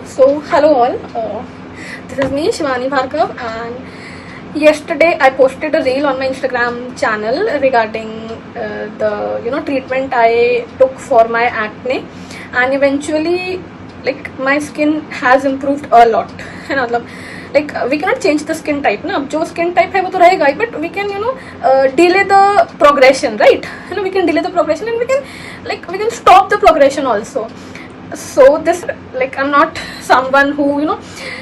So, hello all. This is me, Shivani Bhargav, and yesterday I posted a reel on my Instagram channel regarding the treatment I took for my acne, and eventually, like, my skin has improved a lot. है ना, मतलब like we cannot change the skin type ना, अब जो skin type है वो तो रहेगा ही, but we can delay the progression, right? है ना, we can delay the progression and we can stop the progression also. So this, like, I'm not someone who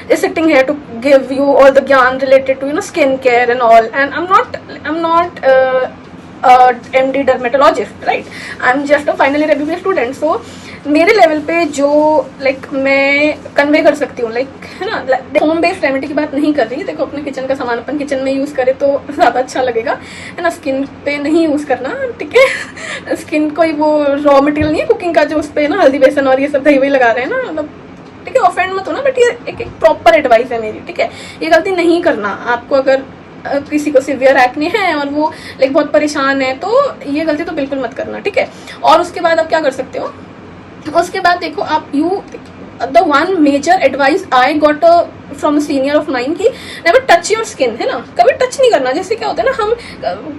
is sitting here to give you all the gyan related to skincare and all, and I'm not MD dermatologist, right? I'm just a final year MBBS student. So मेरे level पे जो मैं convey कर सकती हूँ, है ना, home based remedy की बात नहीं कर रही। देखो, अपने किचन का सामान अपन किचन में यूज करें तो ज्यादा अच्छा लगेगा, है ना। स्किन पे नहीं यूज करना, ठीक है। स्किन कोई वो रॉ मटेरियल नहीं है कुकिंग का जो उस पे ना हल्दी बेसन और ये सब दही वही लगा रहे हैं ना, मतलब ठीक है, ऑफेंड मत हो ना, बट ये एक प्रॉपर एडवाइस है मेरी, ठीक है। ये गलती नहीं करना आपको। अगर किसी को सिवियर एक्ने है और वो बहुत परेशान है तो ये गलती तो बिल्कुल मत करना, ठीक है। और उसके बाद आप क्या कर सकते हो, उसके बाद देखो आप the one major advice I got from a senior of mine की never touch your skin, है ना, कभी टच नहीं करना। जैसे क्या होता है ना, हम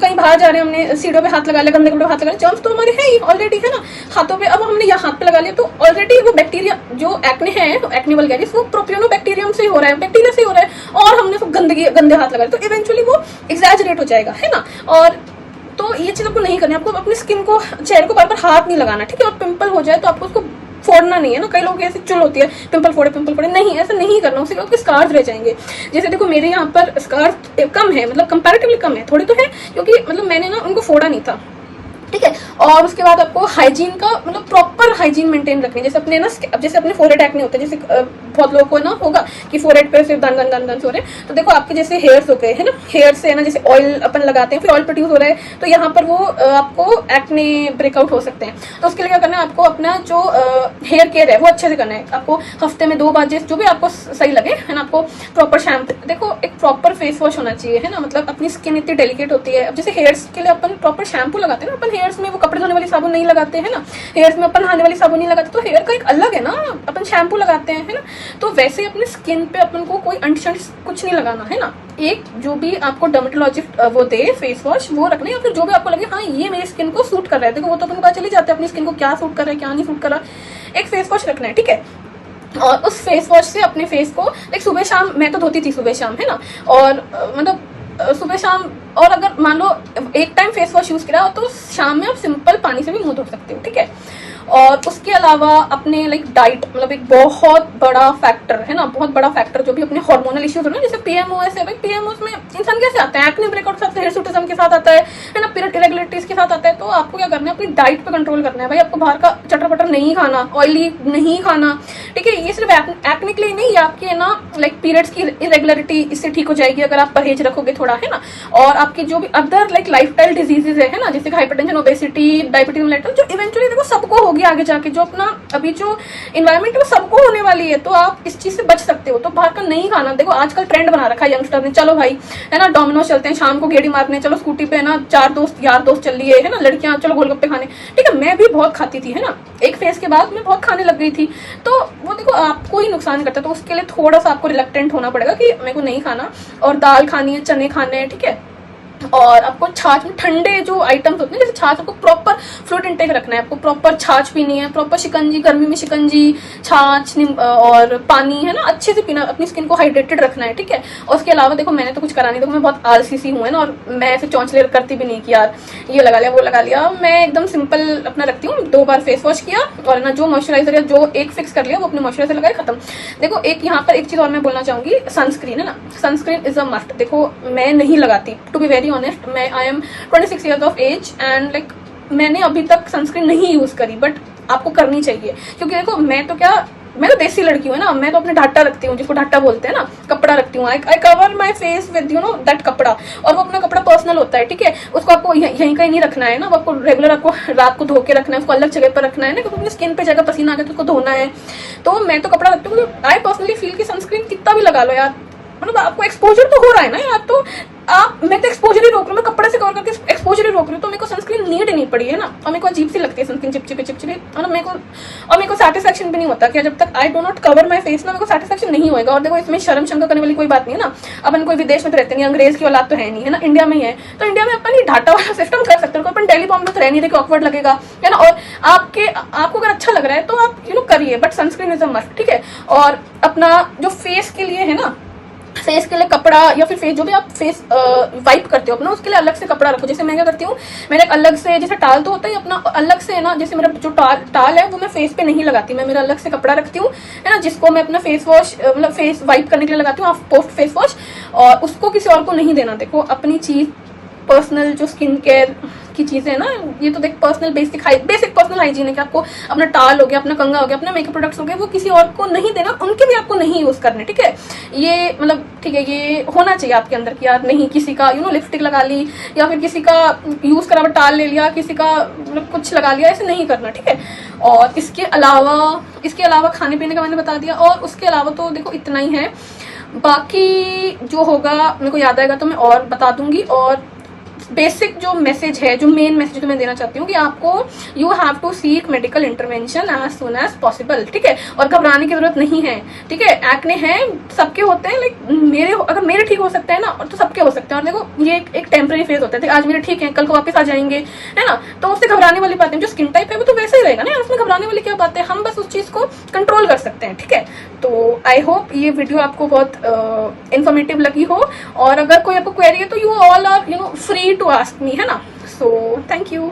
कहीं बाहर जा रहे हैं, हमने सीढ़ियों पे हाथ लगा लिया, गंदे कपड़े पे हाथ लगा लिया, जर्म्स तो हमारे है ही ऑलरेडी, है ना, हाथों पे। अब हमने यहाँ हाथ पे लगा लिया तो ऑलरेडी वो बैक्टीरिया जो एक्ने है, एक्ने वल्गैरिस, वो प्रोपियोनोबैक्टीरियम से हो रहा है, बैक्टीरिया से हो रहा है, और हमने सब गंदे हाथ लगा लिया तो इवेंचुअली वो एग्जैजरेट हो जाएगा, है ना। और तो ये चीज आपको नहीं करनी, आपको अपनी स्किन को, चेहरे को बार बार हाथ नहीं लगाना, ठीक है। और पिंपल हो जाए तो आपको उसको फोड़ना नहीं है ना। कई लोगों की ऐसी चुल होती है, पिंपल फोड़े, नहीं, ऐसा नहीं करना, उससे आपके स्कार्स रह जाएंगे। जैसे देखो, मेरे यहाँ पर स्कार्स कम है, मतलब कंपैरेटिवली कम है, थोड़ी तो है, क्योंकि मतलब मैंने ना उनको फोड़ा नहीं था, ठीक है। और उसके बाद आपको हाइजीन का, मतलब प्रॉपर हाइजीन मेंटेन रखनी है। जैसे अपने ना, अब जैसे अपने फोरहेड एक्ने होते हैं, जैसे बहुत लोगों को ना होगा कि फोरहेड पे सिर्फ दान हो रहे हैं, तो देखो आपके जैसे हेयर्स हो गए, है ना, हेयर से ना जैसे ऑयल अपन लगाते हैं, फिर ऑयल प्रोड्यूस हो रहा है, तो यहाँ पर वो आपको एक्ने ब्रेकआउट हो सकते हैं। तो उसके लिए क्या करना है, आपको अपना जो हेयर केयर है वो अच्छे से करना है। आपको हफ्ते में 2 बार, जो भी आपको सही लगे, है ना, आपको प्रॉपर शैम्पू, देखो एक प्रॉपर फेस वॉश होना चाहिए, है ना, मतलब अपनी स्किन इतनी डेलिकेट होती है। अब जैसे हेयर्स के लिए अपन प्रॉपर शैम्पू लगाते हैं ना, अपन हेयर्स में वो कपड़े धोने वाली साबुन नहीं लगाते हैं ना, हेयर्स में अपन नहाने वाली साबुन नहीं लगाते, तो हेयर का एक अलग है ना, अपन शैम्पू लगाते हैं, है ना। तो वैसे अपने स्किन पे अपन को कोई अंट कुछ नहीं लगाना, है ना। एक जो भी आपको डर्मेटोलॉजिस्ट वो दे फेस वॉश, वो रखना, या फिर जो भी आपको लगे हाँ ये मेरी स्किन को सूट कर रहा है, देखो वो तो अपन को पता चली जाता है अपनी स्किन को क्या सूट कर रहा है, क्या नहीं सूट कर रहा। एक फेस वॉश रखना है, ठीक है। और उस फेस वॉश से अपने फेस को सुबह शाम, मैं तो धोती थी सुबह शाम, है ना, और मतलब सुबह शाम, और अगर मान लो एक टाइम फेस वॉश यूज करा तो शाम में आप सिंपल पानी से भी मुंह धो सकते हो, ठीक है। और उसके अलावा अपने डाइट, मतलब एक बहुत बड़ा फैक्टर है ना, बहुत बड़ा फैक्टर जो भी अपने हार्मोनल इश्यूज है ना, जैसे पीएमओएस है, भाई पीएमओएस में इंसान कैसे आता है, एक्ने ब्रेकआउट के साथ, हिरसुटिज्म के साथ आता है ना, पीरियड इरेगुलरिटीज के साथ आता है। तो आपको क्या करना है, अपनी डाइट पे कंट्रोल करना है भाई। आपको बाहर का चटर पटर नहीं खाना, ऑयली नहीं खाना, ठीक है। ये सिर्फ एक्ने के लिए नहीं, ये आपके ना पीरियड्स की इरेगुलरिटी इससे ठीक हो जाएगी अगर आप परहेज रखोगे थोड़ा, है ना। और आपकी जो भी अदर लाइफस्टाइल डिजीजेज है ना, जैसे हाइपरटेंशन, ओबेसिटी, डायबिटीज मेलिटस, जो इवेंचुअली देखो सबको होगी आगे जाके, जो अपना अभी जो इन्वायरमेंट है वो सबको होने वाली है, तो आप इस चीज से बच सकते हो। तो बाहर का नहीं खाना। देखो आजकल ट्रेंड बना रखा है यंगस्टर ने, चलो भाई, है ना, डोमिनोज चलते हैं, शाम को गेड़ी मारने, चलो स्कूटी पे, है ना, 4 यार दोस्त चल लिए, है ना, लड़कियां चलो गोलगप्पे खाने, ठीक है। मैं भी बहुत खाती थी, है ना, एक फेज के बाद मैं बहुत खाने लग गई थी, तो वो देखो आपको ही नुकसान करता है। तो उसके लिए थोड़ा सा आपको रिलक्टेंट होना पड़ेगा कि मेरे को नहीं खाना, और दाल खानी है, चने खाने हैं, ठीक है। और आपको छाछ में ठंडे जो आइटम्स होते हैं, जैसे छाछ, आपको प्रॉपर फ्लूइड इंटेक रखना है, आपको प्रॉपर छाछ पीनी है, प्रॉपर शिकंजी, गर्मी में शिकंजी, छाछ और पानी, है ना, अच्छे से पीना, अपनी स्किन को हाइड्रेटेड रखना है, ठीक है। और उसके अलावा देखो मैंने तो कुछ करा नहीं, देखो मैं बहुत आलसी सी हूँ, है ना, और मैं ऐसे चौंचले करती भी नहीं कि यार ये लगा लिया वो लगा लिया। मैं एकदम सिंपल अपना रखती हूँ, 2 बार फेस वॉश किया, और ना जो मॉइस्चराइजर या जो एक फिक्स कर लिया वो अपने मॉइस्चराइजर लगाए, खत्म। देखो एक यहाँ पर एक चीज और मैं बोलना चाहूंगी, सनस्क्रीन, है ना, सनस्क्रीन इज अ मस्ट। देखो मैं नहीं लगाती, टू बी वेरी ऑनेस्ट, मैं I am 26 years of age, and मैंने अभी तक सनस्क्रीन नहीं यूज करी, बट आपको करनी चाहिए, क्योंकि देखो मैं तो देसी लड़की हूँ ना, मैं तो अपने ढाटा रखती हूँ, जिसको ढाटा बोलते हैं ना, कपड़ा रखती हूँ। I cover my face with that कपड़ा, और वो अपना कपड़ा पर्सनल होता है, ठीक है। उसको आपको यहीं कहीं नहीं रखना है ना, वो आपको रेगुलर आपको रात को धो के रखना है, उसको अलग जगह पर रखना है ना, क्योंकि अपनी स्किन पे जगह पसीना आ गया तो उसको धोना है। तो मैं तो कपड़ा रखती हूँ। आई पर्सनली फील की सनस्क्रीन कितना भी लगा लो यार, मतलब आपको एक्सपोजर तो हो रहा है ना यार, तो मैं तो एक्सपोजर ही रोक रही हूँ, मैं कपड़े से कवर करके एक्सपोजर ही रोक रही हूँ, तो मेरे को सनस्क्रीन नीड नहीं पड़ी है ना। और मेरे को अजीब सी लगती है सनस्क्रीन, चिपचिपी, और मेरे को सेटिस्फेक्शन भी नहीं होता कि जब तक I do not cover my face ना, मेरे को सेटिस्फेक्शन नहीं होएगा। और देखो इसमें शर्म शंका करने वाली कोई बात नहीं है ना, अपन कोई विदेश में तो रहते नहीं, अंग्रेज की औलाद तो है नहीं है ना, इंडिया में ही है, तो इंडिया में अपन ही ढाटा वाला सिस्टम कर सकते हैं, अपन डेली बॉम्बे तो रह नहीं रहे, ऑकवर्ड लगेगा है ना। और आपको अगर अच्छा लग रहा है तो आप करिए, but sunscreen is a must, ठीक है। और अपना जो फेस के लिए है ना, फेस के लिए कपड़ा या फिर फेस जो भी आप फेस वाइप करते हो अपना, उसके लिए अलग से कपड़ा रखो। जैसे मैं क्या करती हूँ, मैंने एक अलग से, जैसे टाल तो होता है अपना अलग से है ना, जैसे मेरा जो टाल है वो मैं फेस पे नहीं लगाती, मैं मेरा अलग से कपड़ा रखती हूँ है ना, जिसको मैं अपना फेस वॉश मतलब फेस वाइप करने के लिए लगाती हूँ, पोस्ट फेस वॉश, और उसको किसी और को नहीं देना। देखो अपनी चीज पर्सनल जो स्किन केयर की चीजें है ना, ये तो देख पर्सनल बेसिक पर्सनल हाइजीन है कि आपको अपना टाल हो गया, अपना कंघा हो गया, अपना मेकअप प्रोडक्ट्स हो गए, वो किसी और को नहीं देना, उनके भी आपको नहीं यूज करने, ठीक है। ये मतलब ठीक है, ये होना चाहिए आपके अंदर कि यार नहीं किसी का लिपस्टिक लगा ली, या फिर किसी का यूज करा हुआ टाल ले लिया, किसी का मतलब कुछ लगा लिया, ऐसे नहीं करना, ठीक है। और इसके अलावा खाने पीने का मैंने बता दिया, और उसके अलावा तो देखो इतना ही है, बाकी जो होगा मेरे को याद आएगा तो मैं और बता दूंगी। और बेसिक जो मैसेज है, जो मेन मैसेज तो मैं देना चाहती हूँ कि आपको you have to seek medical intervention as soon as possible, ठीक है। और घबराने की जरूरत नहीं है, ठीक है। एक्ने हैं, सबके होते हैं, लाइक अगर मेरे ठीक हो सकते हैं ना, और तो सबके हो सकते हैं। और देखो ये एक टेम्पररी फेज होता है, आज मेरे ठीक है, कल को वापस आ जाएंगे, है ना। तो उससे घबराने वाली बात है, जो स्किन टाइप है वो तो वैसे ही रहेगा ना, उसमें घबराने वाली क्या बात है, हम बस उस चीज को कंट्रोल कर सकते हैं, ठीक है। तो आई होप ये वीडियो आपको बहुत इन्फॉर्मेटिव लगी हो, और अगर कोई आपको क्वेरी है तो you all are free to ask me, है ना। So thank you.